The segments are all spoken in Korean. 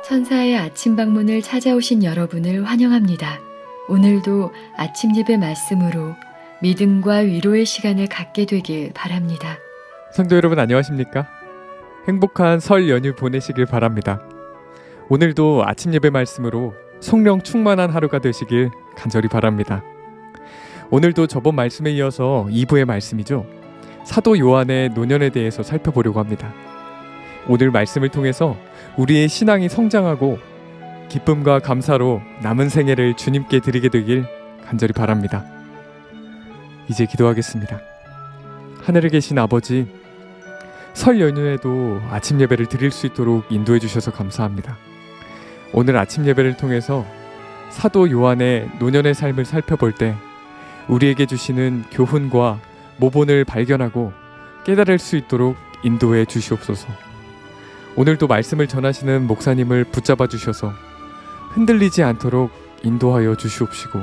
천사의 아침 방문을 찾아오신 여러분을 환영합니다. 오늘도 아침 예배 말씀으로 믿음과 위로의 시간을 갖게 되길 바랍니다. 성도 여러분 안녕하십니까? 행복한 설 연휴 보내시길 바랍니다. 오늘도 아침 예배 말씀으로 성령 충만한 하루가 되시길 간절히 바랍니다. 오늘도 저번 말씀에 이어서 2부의 말씀이죠. 사도 요한의 노년에 대해서 살펴보려고 합니다. 오늘 말씀을 통해서 우리의 신앙이 성장하고 기쁨과 감사로 남은 생애를 주님께 드리게 되길 간절히 바랍니다. 이제 기도하겠습니다. 하늘에 계신 아버지, 설 연휴에도 아침 예배를 드릴 수 있도록 인도해 주셔서 감사합니다. 오늘 아침 예배를 통해서 사도 요한의 노년의 삶을 살펴볼 때 우리에게 주시는 교훈과 모본을 발견하고 깨달을 수 있도록 인도해 주시옵소서. 오늘도 말씀을 전하시는 목사님을 붙잡아 주셔서 흔들리지 않도록 인도하여 주시옵시고,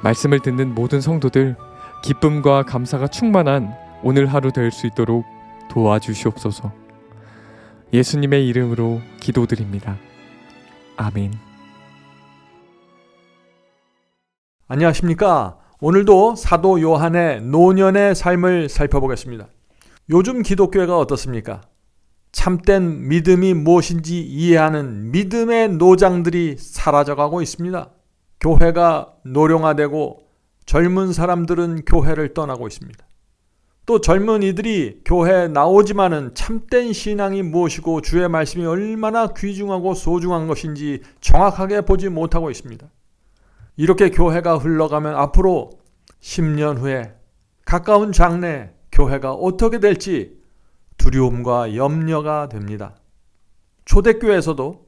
말씀을 듣는 모든 성도들 기쁨과 감사가 충만한 오늘 하루 될 수 있도록 도와주시옵소서. 예수님의 이름으로 기도드립니다. 아멘. 안녕하십니까? 오늘도 사도 요한의 노년의 삶을 살펴보겠습니다. 요즘 기독교회가 어떻습니까? 참된 믿음이 무엇인지 이해하는 믿음의 노장들이 사라져가고 있습니다. 교회가 노령화되고 젊은 사람들은 교회를 떠나고 있습니다. 또 젊은이들이 교회에 나오지만은 참된 신앙이 무엇이고 주의 말씀이 얼마나 귀중하고 소중한 것인지 정확하게 보지 못하고 있습니다. 이렇게 교회가 흘러가면 앞으로 10년 후에 가까운 장래에 교회가 어떻게 될지 두려움과 염려가 됩니다. 초대교회에서도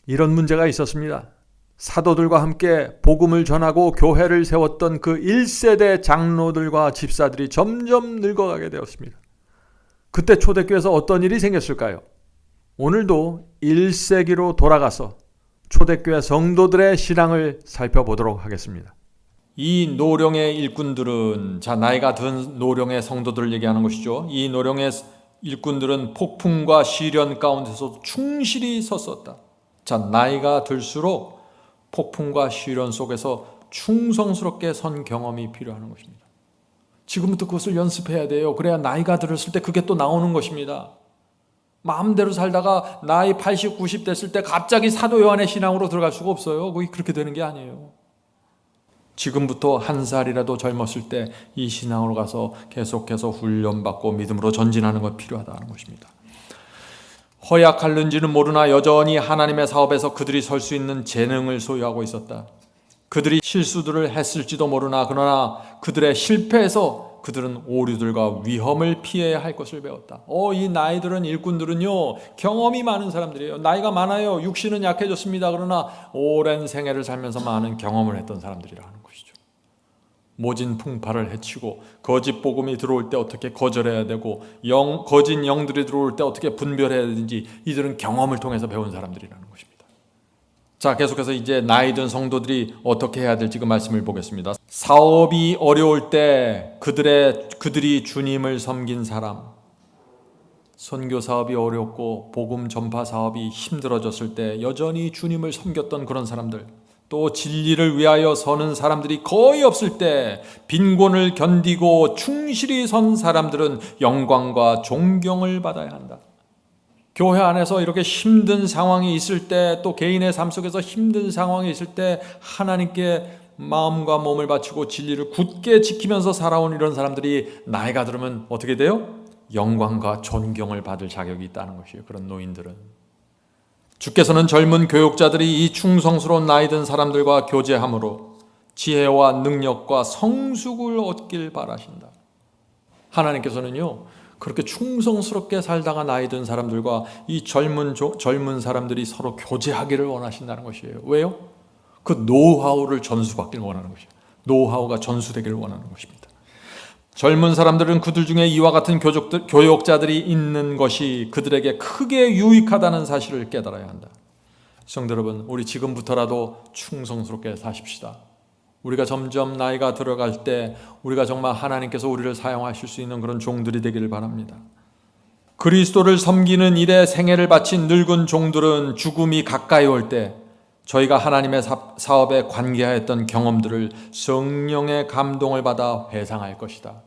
이런 문제가 있었습니다. 사도들과 함께 복음을 전하고 교회를 세웠던 그 1세대 장로들과 집사들이 점점 늙어가게 되었습니다. 그때 초대교회에서 어떤 일이 생겼을까요? 오늘도 1세기로 돌아가서 초대교회 성도들의 신앙을 살펴보도록 하겠습니다. 이 노령의 일꾼들은, 나이가 든 노령의 성도들을 얘기하는 것이죠. 이 노령의 일꾼들은 폭풍과 시련 가운데서 충실히 섰었다. 나이가 들수록 폭풍과 시련 속에서 충성스럽게 선 경험이 필요한 것입니다. 지금부터 그것을 연습해야 돼요. 그래야 나이가 들었을 때 그게 또 나오는 것입니다. 마음대로 살다가 나이 80, 90 됐을 때 갑자기 사도 요한의 신앙으로 들어갈 수가 없어요. 그렇게 되는 게 아니에요. 지금부터 한 살이라도 젊었을 때 이 신앙으로 가서 계속해서 훈련받고 믿음으로 전진하는 것 필요하다는 것입니다. 허약할는지는 모르나 여전히 하나님의 사업에서 그들이 설 수 있는 재능을 소유하고 있었다. 그들이 실수들을 했을지도 모르나 그러나 그들의 실패에서 그들은 오류들과 위험을 피해야 할 것을 배웠다. 이 나이들은 일꾼들은요, 경험이 많은 사람들이에요. 나이가 많아요. 육신은 약해졌습니다. 그러나 오랜 생애를 살면서 많은 경험을 했던 사람들이라는 것이죠. 모진 풍파를 헤치고 거짓 복음이 들어올 때 어떻게 거절해야 되고 거짓 영들이 들어올 때 어떻게 분별해야 되는지 이들은 경험을 통해서 배운 사람들이라는 것입니다. 계속해서 이제 나이 든 성도들이 어떻게 해야 될지 그 말씀을 보겠습니다. 사업이 어려울 때 그들이 주님을 섬긴 사람, 선교 사업이 어렵고 복음 전파 사업이 힘들어졌을 때 여전히 주님을 섬겼던 그런 사람들, 또 진리를 위하여 서는 사람들이 거의 없을 때 빈곤을 견디고 충실히 선 사람들은 영광과 존경을 받아야 한다. 교회 안에서 이렇게 힘든 상황이 있을 때, 또 개인의 삶 속에서 힘든 상황이 있을 때 하나님께 마음과 몸을 바치고 진리를 굳게 지키면서 살아온 이런 사람들이 나이가 들으면 어떻게 돼요? 영광과 존경을 받을 자격이 있다는 것이에요. 그런 노인들은. 주께서는 젊은 교육자들이 이 충성스러운 나이 든 사람들과 교제함으로 지혜와 능력과 성숙을 얻길 바라신다. 하나님께서는요, 그렇게 충성스럽게 살다가 나이 든 사람들과 이 젊은 사람들이 서로 교제하기를 원하신다는 것이에요. 왜요? 그 노하우를 전수받기를 원하는 것이에요. 노하우가 전수되기를 원하는 것입니다. 젊은 사람들은 그들 중에 이와 같은 교역자들이 있는 것이 그들에게 크게 유익하다는 사실을 깨달아야 한다. 성도 여러분, 우리 지금부터라도 충성스럽게 사십시다. 우리가 점점 나이가 들어갈 때 우리가 정말 하나님께서 우리를 사용하실 수 있는 그런 종들이 되기를 바랍니다. 그리스도를 섬기는 일에 생애를 바친 늙은 종들은 죽음이 가까이 올 때 저희가 하나님의 사업에 관계하였던 경험들을 성령의 감동을 받아 회상할 것이다.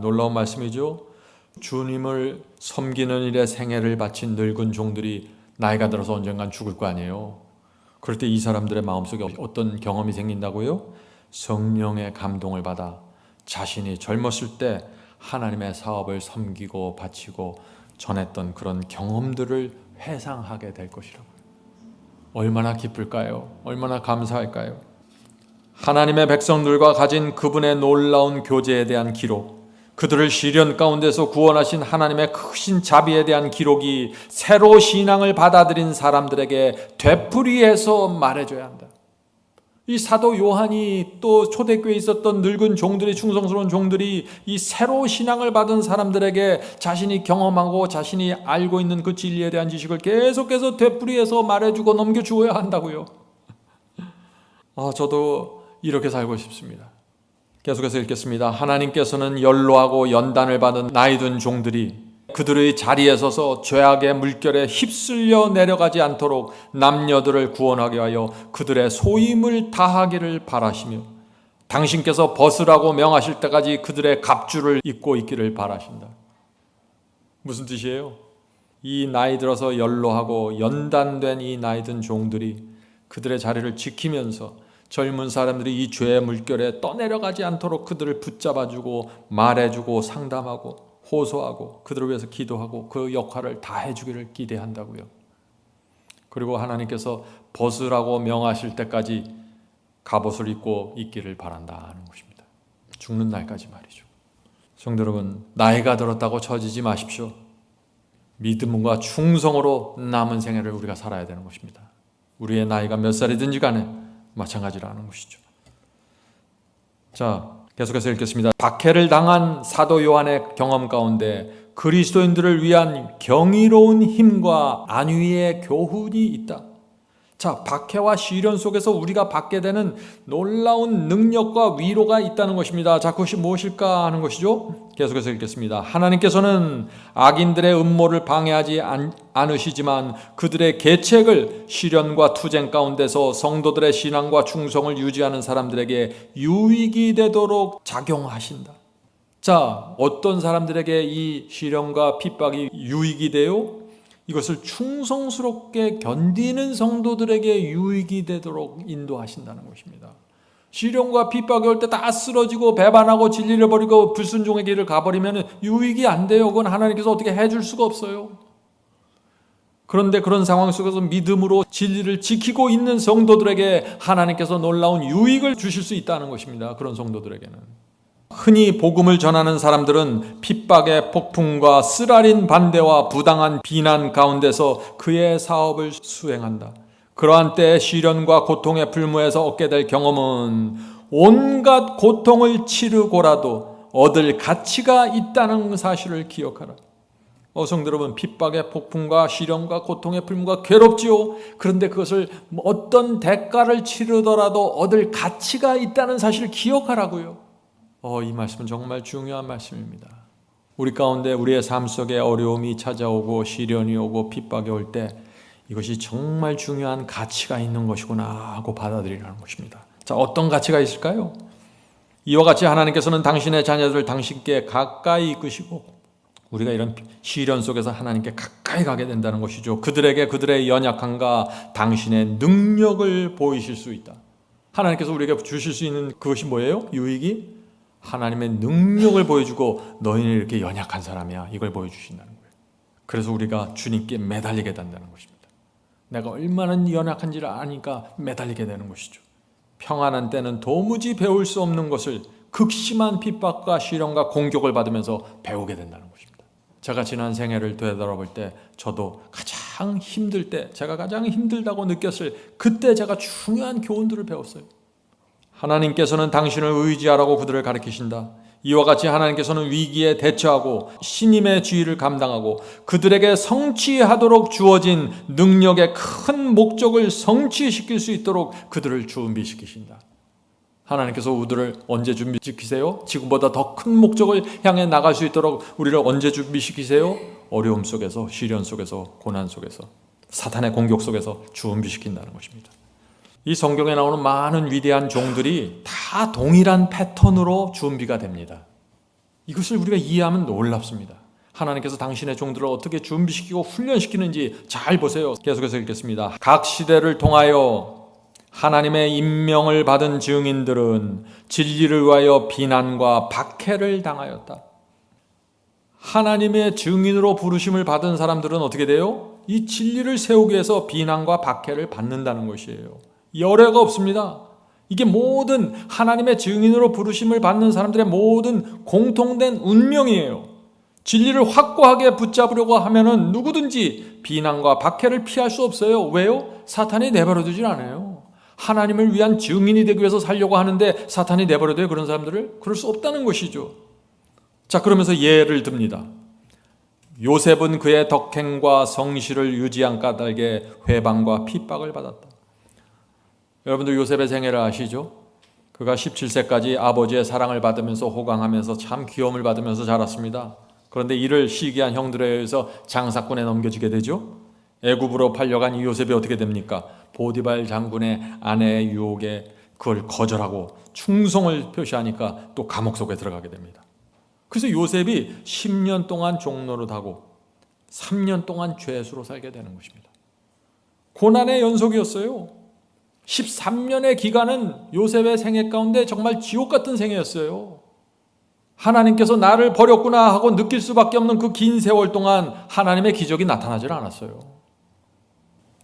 놀라운 말씀이죠. 주님을 섬기는 일에 생애를 바친 늙은 종들이 나이가 들어서 언젠간 죽을 거 아니에요. 그럴 때 이 사람들의 마음속에 어떤 경험이 생긴다고요? 성령의 감동을 받아 자신이 젊었을 때 하나님의 사업을 섬기고 바치고 전했던 그런 경험들을 회상하게 될 것이라고요. 얼마나 기쁠까요? 얼마나 감사할까요? 하나님의 백성들과 가진 그분의 놀라운 교제에 대한 기록, 그들을 시련 가운데서 구원하신 하나님의 크신 자비에 대한 기록이 새로 신앙을 받아들인 사람들에게 되풀이해서 말해줘야 한다. 이 사도 요한이 또 초대교회에 있었던 늙은 종들이, 충성스러운 종들이 이 새로 신앙을 받은 사람들에게 자신이 경험하고 자신이 알고 있는 그 진리에 대한 지식을 계속해서 되풀이해서 말해주고 넘겨주어야 한다고요. 저도 이렇게 살고 싶습니다. 계속해서 읽겠습니다. 하나님께서는 연로하고 연단을 받은 나이든 종들이 그들의 자리에 서서 죄악의 물결에 휩쓸려 내려가지 않도록 남녀들을 구원하게 하여 그들의 소임을 다하기를 바라시며 당신께서 벗으라고 명하실 때까지 그들의 갑주를 입고 있기를 바라신다. 무슨 뜻이에요? 이 나이 들어서 연로하고 연단된 이 나이든 종들이 그들의 자리를 지키면서 젊은 사람들이 이 죄의 물결에 떠내려가지 않도록 그들을 붙잡아주고 말해주고 상담하고 호소하고 그들을 위해서 기도하고 그 역할을 다 해주기를 기대한다고요. 그리고 하나님께서 벗으라고 명하실 때까지 갑옷을 입고 있기를 바란다는 것입니다. 죽는 날까지 말이죠. 성도 여러분, 나이가 들었다고 처지지 마십시오. 믿음과 충성으로 남은 생애를 우리가 살아야 되는 것입니다. 우리의 나이가 몇 살이든지 간에 마찬가지라는 것이죠. 자, 계속해서 읽겠습니다. 박해를 당한 사도 요한의 경험 가운데 그리스도인들을 위한 경이로운 힘과 안위의 교훈이 있다. 자, 박해와 시련 속에서 우리가 받게 되는 놀라운 능력과 위로가 있다는 것입니다. 자, 그것이 무엇일까 하는 것이죠. 계속해서 읽겠습니다. 하나님께서는 악인들의 음모를 방해하지 않으시지만 그들의 계책을 시련과 투쟁 가운데서 성도들의 신앙과 충성을 유지하는 사람들에게 유익이 되도록 작용하신다. 자, 어떤 사람들에게 이 시련과 핍박이 유익이 돼요? 이것을 충성스럽게 견디는 성도들에게 유익이 되도록 인도하신다는 것입니다. 시련과 핍박이 올 때 다 쓰러지고 배반하고 진리를 버리고 불순종의 길을 가버리면 유익이 안 돼요. 그건 하나님께서 어떻게 해줄 수가 없어요. 그런데 그런 상황 속에서 믿음으로 진리를 지키고 있는 성도들에게 하나님께서 놀라운 유익을 주실 수 있다는 것입니다. 그런 성도들에게는. 흔히 복음을 전하는 사람들은 핍박의 폭풍과 쓰라린 반대와 부당한 비난 가운데서 그의 사업을 수행한다. 그러한 때에 시련과 고통의 불무에서 얻게 될 경험은 온갖 고통을 치르고라도 얻을 가치가 있다는 사실을 기억하라. 성도 여러분, 핍박의 폭풍과 시련과 고통의 불무가 괴롭지요. 그런데 그것을 어떤 대가를 치르더라도 얻을 가치가 있다는 사실을 기억하라고요. 이 말씀은 정말 중요한 말씀입니다. 우리 가운데 우리의 삶 속에 어려움이 찾아오고 시련이 오고 핍박이 올 때 이것이 정말 중요한 가치가 있는 것이구나 하고 받아들이라는 것입니다. 자, 어떤 가치가 있을까요? 이와 같이 하나님께서는 당신의 자녀들을 당신께 가까이 이끄시고 우리가 이런 시련 속에서 하나님께 가까이 가게 된다는 것이죠. 그들에게 그들의 연약함과 당신의 능력을 보이실 수 있다. 하나님께서 우리에게 주실 수 있는 그것이 뭐예요? 유익이? 하나님의 능력을 보여주고 너희는 이렇게 연약한 사람이야, 이걸 보여주신다는 거예요. 그래서 우리가 주님께 매달리게 된다는 것입니다. 내가 얼마나 연약한지를 아니까 매달리게 되는 것이죠. 평안한 때는 도무지 배울 수 없는 것을 극심한 핍박과 시련과 공격을 받으면서 배우게 된다는 것입니다. 제가 지난 생애를 되돌아볼 때 저도 가장 힘들 때, 제가 가장 힘들다고 느꼈을 그때 제가 중요한 교훈들을 배웠어요. 하나님께서는 당신을 의지하라고 그들을 가르치신다. 이와 같이 하나님께서는 위기에 대처하고 신임의 지위를 감당하고 그들에게 성취하도록 주어진 능력의 큰 목적을 성취시킬 수 있도록 그들을 준비시키신다. 하나님께서 우리를 언제 준비시키세요? 지금보다 더 큰 목적을 향해 나갈 수 있도록 우리를 언제 준비시키세요? 어려움 속에서, 시련 속에서, 고난 속에서, 사탄의 공격 속에서 준비시킨다는 것입니다. 이 성경에 나오는 많은 위대한 종들이 다 동일한 패턴으로 준비가 됩니다. 이것을 우리가 이해하면 놀랍습니다. 하나님께서 당신의 종들을 어떻게 준비시키고 훈련시키는지 잘 보세요. 계속해서 읽겠습니다. 각 시대를 통하여 하나님의 임명을 받은 증인들은 진리를 위하여 비난과 박해를 당하였다. 하나님의 증인으로 부르심을 받은 사람들은 어떻게 돼요? 이 진리를 세우기 위해서 비난과 박해를 받는다는 것이에요. 열애가 없습니다. 이게 모든 하나님의 증인으로 부르심을 받는 사람들의 모든 공통된 운명이에요. 진리를 확고하게 붙잡으려고 하면은 누구든지 비난과 박해를 피할 수 없어요. 왜요? 사탄이 내버려 두질 않아요. 하나님을 위한 증인이 되기 위해서 살려고 하는데 사탄이 내버려 둬요, 그런 사람들을? 그럴 수 없다는 것이죠. 자, 그러면서 예를 듭니다. 요셉은 그의 덕행과 성실을 유지한 까닭에 회방과 핍박을 받았다. 여러분들 요셉의 생애를 아시죠? 그가 17세까지 아버지의 사랑을 받으면서 호강하면서 참 귀여움을 받으면서 자랐습니다. 그런데 이를 시기한 형들에 의해서 장사꾼에 넘겨지게 되죠. 애굽으로 팔려간 이 요셉이 어떻게 됩니까? 보디발 장군의 아내의 유혹에 그걸 거절하고 충성을 표시하니까 또 감옥 속에 들어가게 됩니다. 그래서 요셉이 10년 동안 종노릇하고 3년 동안 죄수로 살게 되는 것입니다. 고난의 연속이었어요. 13년의 기간은 요셉의 생애 가운데 정말 지옥 같은 생애였어요. 하나님께서 나를 버렸구나 하고 느낄 수밖에 없는 그 긴 세월 동안 하나님의 기적이 나타나질 않았어요.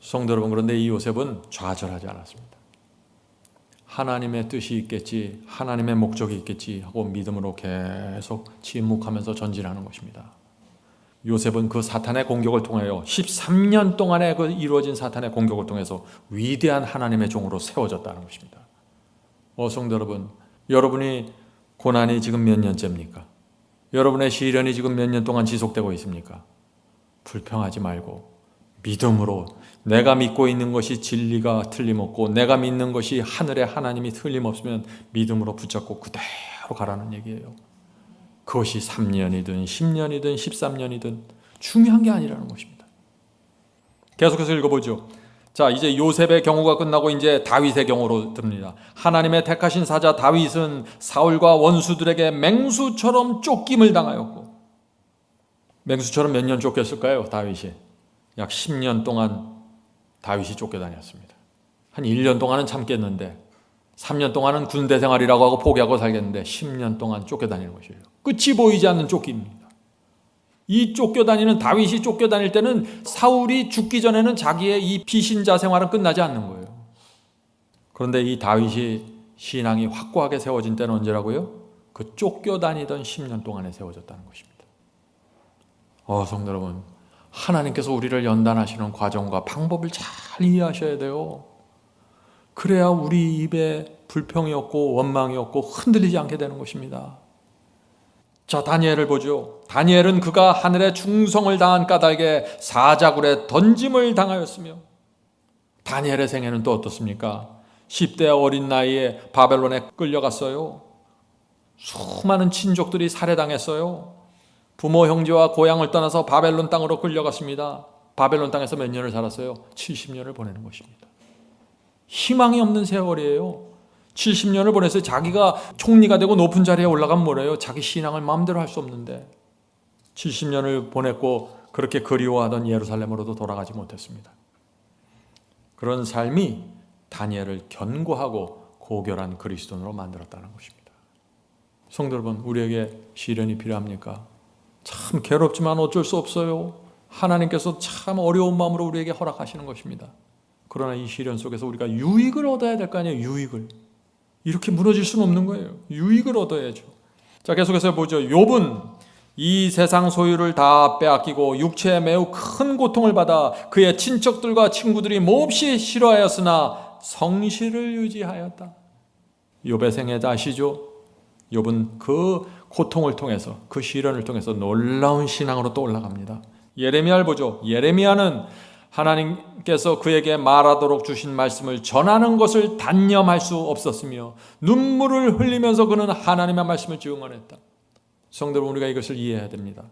성도 여러분, 그런데 이 요셉은 좌절하지 않았습니다. 하나님의 뜻이 있겠지, 하나님의 목적이 있겠지 하고 믿음으로 계속 침묵하면서 전진하는 것입니다. 요셉은 그 사탄의 공격을 통하여 13년 동안에 그 이루어진 사탄의 공격을 통해서 위대한 하나님의 종으로 세워졌다는 것입니다. 성도 여러분, 여러분이 고난이 지금 몇 년째입니까? 여러분의 시련이 지금 몇 년 동안 지속되고 있습니까? 불평하지 말고 믿음으로 내가 믿고 있는 것이 진리가 틀림없고 내가 믿는 것이 하늘의 하나님이 틀림없으면 믿음으로 붙잡고 그대로 가라는 얘기예요. 그것이 3년이든 10년이든 13년이든 중요한 게 아니라는 것입니다. 계속해서 읽어보죠. 자, 이제 요셉의 경우가 끝나고 이제 다윗의 경우로 듭니다. 하나님의 택하신 사자 다윗은 사울과 원수들에게 맹수처럼 쫓김을 당하였고, 맹수처럼 몇 년 쫓겼을까요? 다윗이 약 10년 동안 다윗이 쫓겨다녔습니다. 한 1년 동안은 참겠는데 3년 동안은 군대 생활이라고 하고 포기하고 살겠는데 10년 동안 쫓겨다니는 것이에요. 끝이 보이지 않는 쫓기입니다. 이 쫓겨다니는 다윗이 쫓겨다닐 때는 사울이 죽기 전에는 자기의 이 피신자 생활은 끝나지 않는 거예요. 그런데 이 다윗이 신앙이 확고하게 세워진 때는 언제라고요? 그 쫓겨다니던 10년 동안에 세워졌다는 것입니다. 성도 여러분, 하나님께서 우리를 연단하시는 과정과 방법을 잘 이해하셔야 돼요. 그래야 우리 입에 불평이 없고 원망이 없고 흔들리지 않게 되는 것입니다. 자, 다니엘을 보죠. 다니엘은 그가 하늘에 충성을 다한 까닭에 사자굴에 던짐을 당하였으며, 다니엘의 생애는 또 어떻습니까? 10대 어린 나이에 바벨론에 끌려갔어요. 수많은 친족들이 살해당했어요. 부모 형제와 고향을 떠나서 바벨론 땅으로 끌려갔습니다. 바벨론 땅에서 몇 년을 살았어요? 70년을 보내는 것입니다. 희망이 없는 세월이에요. 70년을 보내서 자기가 총리가 되고 높은 자리에 올라가면 뭐래요? 자기 신앙을 마음대로 할 수 없는데 70년을 보냈고 그렇게 그리워하던 예루살렘으로도 돌아가지 못했습니다. 그런 삶이 다니엘을 견고하고 고결한 그리스도인으로 만들었다는 것입니다. 성도 여러분, 우리에게 시련이 필요합니까? 참 괴롭지만 어쩔 수 없어요. 하나님께서 참 어려운 마음으로 우리에게 허락하시는 것입니다. 그러나 이 시련 속에서 우리가 유익을 얻어야 될 거 아니에요. 유익을. 이렇게 무너질 수는 없는 거예요. 유익을 얻어야죠. 자, 계속해서 보죠. 욥은 이 세상 소유를 다 빼앗기고 육체에 매우 큰 고통을 받아 그의 친척들과 친구들이 몹시 싫어하였으나 성실을 유지하였다. 욥의 생애 아시죠? 욥은 그 고통을 통해서, 그 시련을 통해서 놀라운 신앙으로 또 올라갑니다. 예레미야를 보죠. 예레미야는 하나님께서 그에게 말하도록 주신 말씀을 전하는 것을 단념할 수 없었으며 눈물을 흘리면서 그는 하나님의 말씀을 증언했다. 성도 여러분, 우리가 이것을 이해해야 됩니다.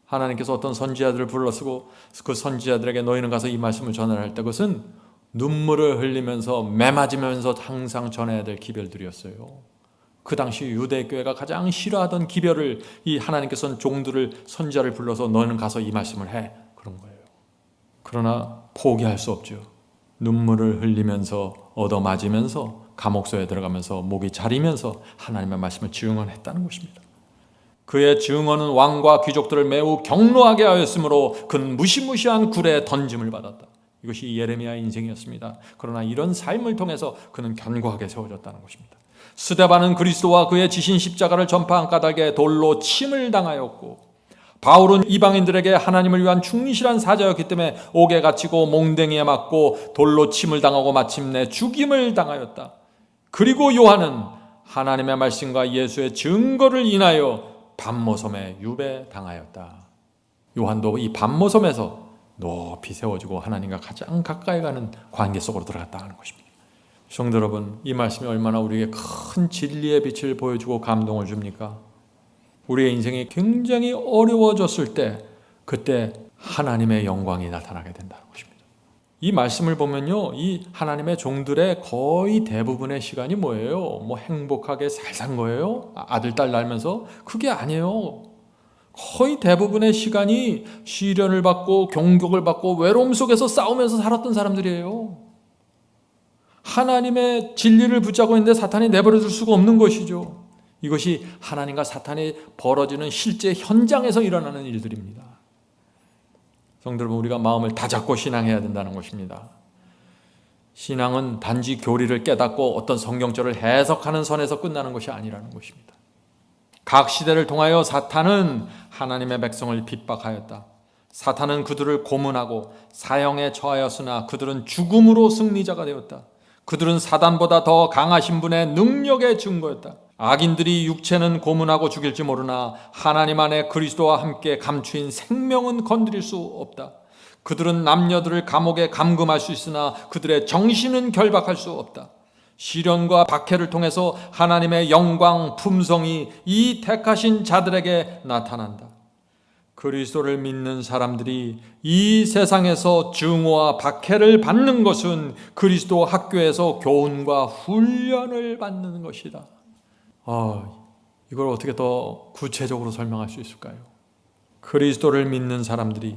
하나님께서 어떤 선지자들을 불러쓰고 그 선지자들에게 너희는 가서 이 말씀을 전할 때 그것은 눈물을 흘리면서 매맞으면서 항상 전해야 될 기별들이었어요. 그 당시 유대교회가 가장 싫어하던 기별을 이 하나님께서는 종들을 선지자를 불러서 너희는 가서 이 말씀을 해, 그런 거예요. 그러나 포기할 수 없죠. 눈물을 흘리면서 얻어맞으면서 감옥소에 들어가면서 목이 자리면서 하나님의 말씀을 증언했다는 것입니다. 그의 증언은 왕과 귀족들을 매우 경노하게 하였으므로 그는 무시무시한 굴에 던짐을 받았다. 이것이 예레미야의 인생이었습니다. 그러나 이런 삶을 통해서 그는 견고하게 세워졌다는 것입니다. 스데반은 그리스도와 그의 지신 십자가를 전파한 까닭에 돌로 침을 당하였고, 바울은 이방인들에게 하나님을 위한 충실한 사자였기 때문에 옥에 갇히고 몽댕이에 맞고 돌로 침을 당하고 마침내 죽임을 당하였다. 그리고 요한은 하나님의 말씀과 예수의 증거를 인하여 반모섬에 유배당하였다. 요한도 이 반모섬에서 높이 세워지고 하나님과 가장 가까이 가는 관계 속으로 들어갔다 하는 것입니다. 성도 여러분, 이 말씀이 얼마나 우리에게 큰 진리의 빛을 보여주고 감동을 줍니까? 우리의 인생이 굉장히 어려워졌을 때 그때 하나님의 영광이 나타나게 된다는 것입니다. 이 말씀을 보면요, 이 하나님의 종들의 거의 대부분의 시간이 뭐예요? 뭐 행복하게 잘 산 거예요? 아들, 딸 낳으면서? 그게 아니에요. 거의 대부분의 시간이 시련을 받고 경격을 받고 외로움 속에서 싸우면서 살았던 사람들이에요. 하나님의 진리를 붙잡고 있는데 사탄이 내버려 둘 수가 없는 것이죠. 이것이 하나님과 사탄이 벌어지는 실제 현장에서 일어나는 일들입니다. 성도 여러분, 우리가 마음을 다잡고 신앙해야 된다는 것입니다. 신앙은 단지 교리를 깨닫고 어떤 성경절을 해석하는 선에서 끝나는 것이 아니라는 것입니다. 각 시대를 통하여 사탄은 하나님의 백성을 핍박하였다. 사탄은 그들을 고문하고 사형에 처하였으나 그들은 죽음으로 승리자가 되었다. 그들은 사단보다 더 강하신 분의 능력의 증거였다. 악인들이 육체는 고문하고 죽일지 모르나 하나님 안에 그리스도와 함께 감추인 생명은 건드릴 수 없다. 그들은 남녀들을 감옥에 감금할 수 있으나 그들의 정신은 결박할 수 없다. 시련과 박해를 통해서 하나님의 영광, 품성이 이 택하신 자들에게 나타난다. 그리스도를 믿는 사람들이 이 세상에서 증오와 박해를 받는 것은 그리스도 학교에서 교훈과 훈련을 받는 것이다. 이걸 어떻게 더 구체적으로 설명할 수 있을까요? 그리스도를 믿는 사람들이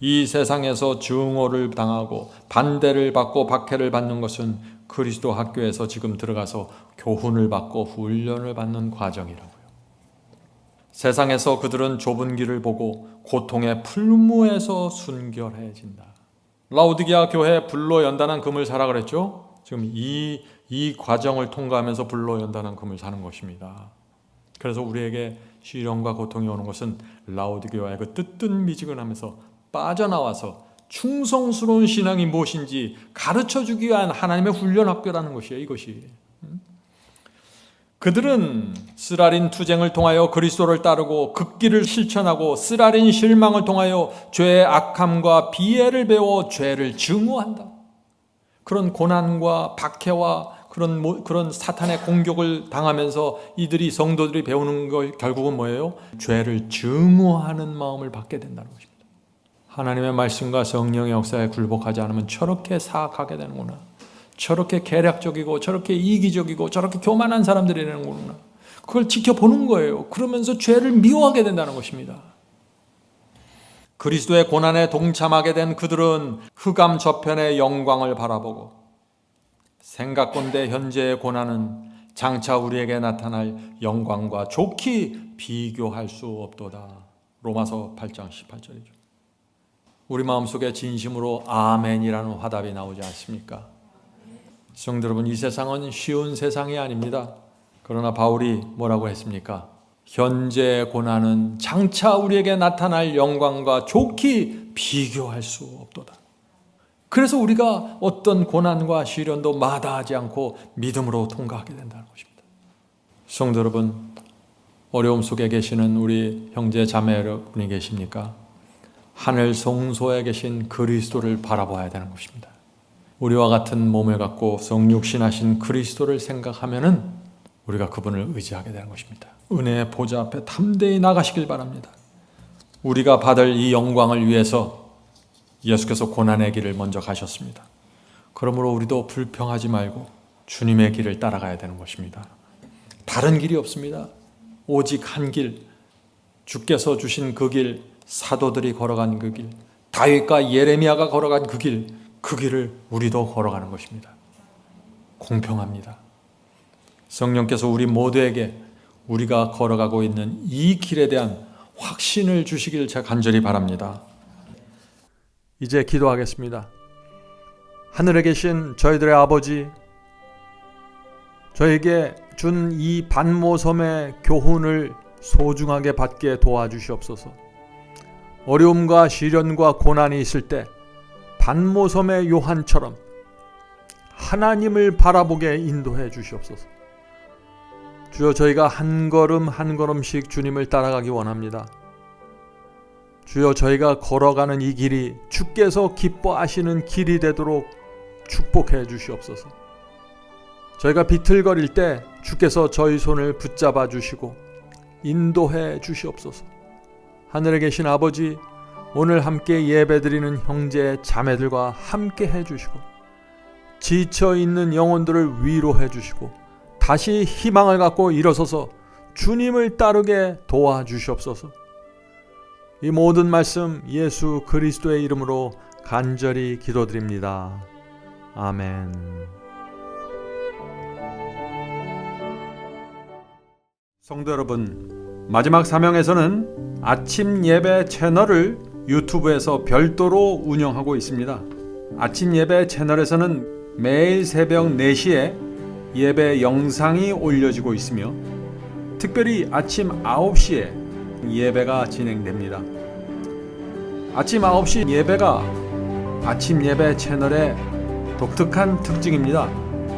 이 세상에서 증오를 당하고 반대를 받고 박해를 받는 것은 그리스도 학교에서 지금 들어가서 교훈을 받고 훈련을 받는 과정이라고요. 세상에서 그들은 좁은 길을 보고 고통의 풀무에서 순결해진다. 라오디게아 교회 불로 연단한 금을 사라 그랬죠? 지금 이 과정을 통과하면서 불로 연단한 금을 사는 것입니다. 그래서 우리에게 시련과 고통이 오는 것은 라오디게아의 그 뜨뜻미지근하면서 빠져나와서 충성스러운 신앙이 무엇인지 가르쳐주기 위한 하나님의 훈련학교라는 것이에요. 이것이. 그들은 쓰라린 투쟁을 통하여 그리스도를 따르고 극기를 실천하고 쓰라린 실망을 통하여 죄의 악함과 비애를 배워 죄를 증오한다. 그런 고난과 박해와 그런 사탄의 공격을 당하면서 이들이 성도들이 배우는 것 결국은 뭐예요? 죄를 증오하는 마음을 받게 된다는 것입니다. 하나님의 말씀과 성령의 역사에 굴복하지 않으면 저렇게 사악하게 되는구나. 저렇게 계략적이고 저렇게 이기적이고 저렇게 교만한 사람들이 되는구나. 그걸 지켜보는 거예요. 그러면서 죄를 미워하게 된다는 것입니다. 그리스도의 고난에 동참하게 된 그들은 흑암 저편의 영광을 바라보고 생각건대 현재의 고난은 장차 우리에게 나타날 영광과 좋게 비교할 수 없도다. 로마서 8장 18절이죠. 우리 마음속에 진심으로 아멘이라는 화답이 나오지 않습니까? 성도 여러분, 이 세상은 쉬운 세상이 아닙니다. 그러나 바울이 뭐라고 했습니까? 현재의 고난은 장차 우리에게 나타날 영광과 좋게 비교할 수 없도다. 그래서 우리가 어떤 고난과 시련도 마다하지 않고 믿음으로 통과하게 된다는 것입니다. 성도 여러분, 어려움 속에 계시는 우리 형제 자매 여러분이 계십니까? 하늘 성소에 계신 그리스도를 바라봐야 되는 것입니다. 우리와 같은 몸을 갖고 성육신하신 그리스도를 생각하면은 우리가 그분을 의지하게 되는 것입니다. 은혜의 보좌 앞에 담대히 나가시길 바랍니다. 우리가 받을 이 영광을 위해서 예수께서 고난의 길을 먼저 가셨습니다. 그러므로 우리도 불평하지 말고 주님의 길을 따라가야 되는 것입니다. 다른 길이 없습니다. 오직 한 길, 주께서 주신 그 길, 사도들이 걸어간 그 길, 다윗과 예레미야가 걸어간 그 길을 우리도 걸어가는 것입니다. 공평합니다. 성령께서 우리 모두에게 우리가 걸어가고 있는 이 길에 대한 확신을 주시길 제가 간절히 바랍니다. 이제 기도하겠습니다. 하늘에 계신 저희들의 아버지, 저에게 준 이 반모섬의 교훈을 소중하게 받게 도와주시옵소서. 어려움과 시련과 고난이 있을 때 반모섬의 요한처럼 하나님을 바라보게 인도해 주시옵소서. 주여, 저희가 한 걸음 한 걸음씩 주님을 따라가기 원합니다. 주여, 저희가 걸어가는 이 길이 주께서 기뻐하시는 길이 되도록 축복해 주시옵소서. 저희가 비틀거릴 때 주께서 저희 손을 붙잡아 주시고 인도해 주시옵소서. 하늘에 계신 아버지, 오늘 함께 예배드리는 형제 자매들과 함께 해주시고 지쳐있는 영혼들을 위로해 주시고 다시 희망을 갖고 일어서서 주님을 따르게 도와주시옵소서. 이 모든 말씀 예수 그리스도의 이름으로 간절히 기도드립니다. 아멘. 성도 여러분, 마지막 사명에서는 아침 예배 채널을 유튜브에서 별도로 운영하고 있습니다. 아침 예배 채널에서는 매일 새벽 4시에 예배 영상이 올려지고 있으며 특별히 아침 9시에 예배가 진행됩니다. 아침 9시 예배가 아침 예배 채널의 독특한 특징입니다.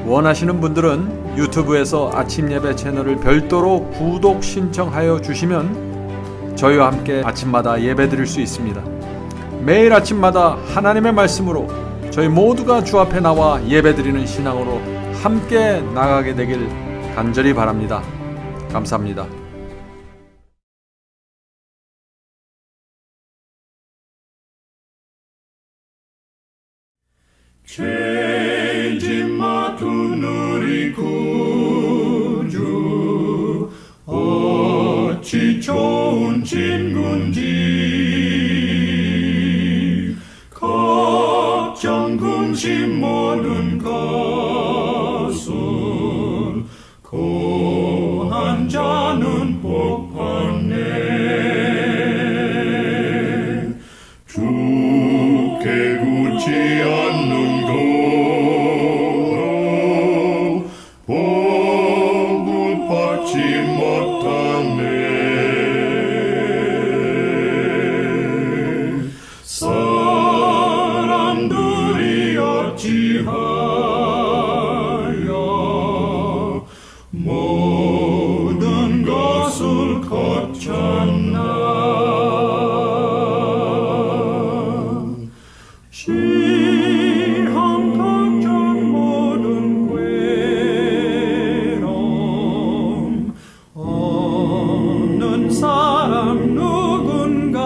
원하시는 분들은 유튜브에서 아침 예배 채널을 별도로 구독 신청하여 주시면 저희와 함께 아침마다 예배 드릴 수 있습니다. 매일 아침마다 하나님의 말씀으로 저희 모두가 주 앞에 나와 예배 드리는 신앙으로 함께 나가게 되길 간절히 바랍니다. 감사합니다. 죄짐 맡은 우리 구주 어찌 좋은 친구인지 걱정 근심 모든 것을 고한 자는 복 받네. 주께 굳지 않는 거로 복을 받지 못하네. 사람들이 어찌하여 모든 것을 거쳤나. 시험 걱정 모든 괴로움 없는 사람 누군가.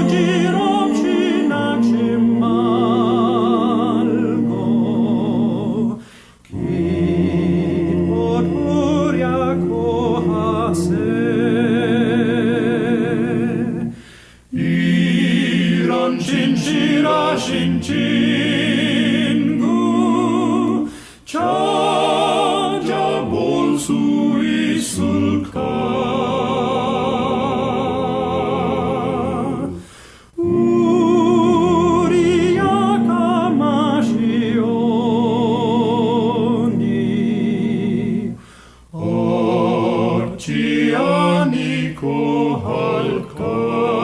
후질없이 낙심 말고 기도하려고 하세. 이런 진실하신 친구 찾아볼 수 있을까? 우리 약함하시오니 어찌하니 고할까?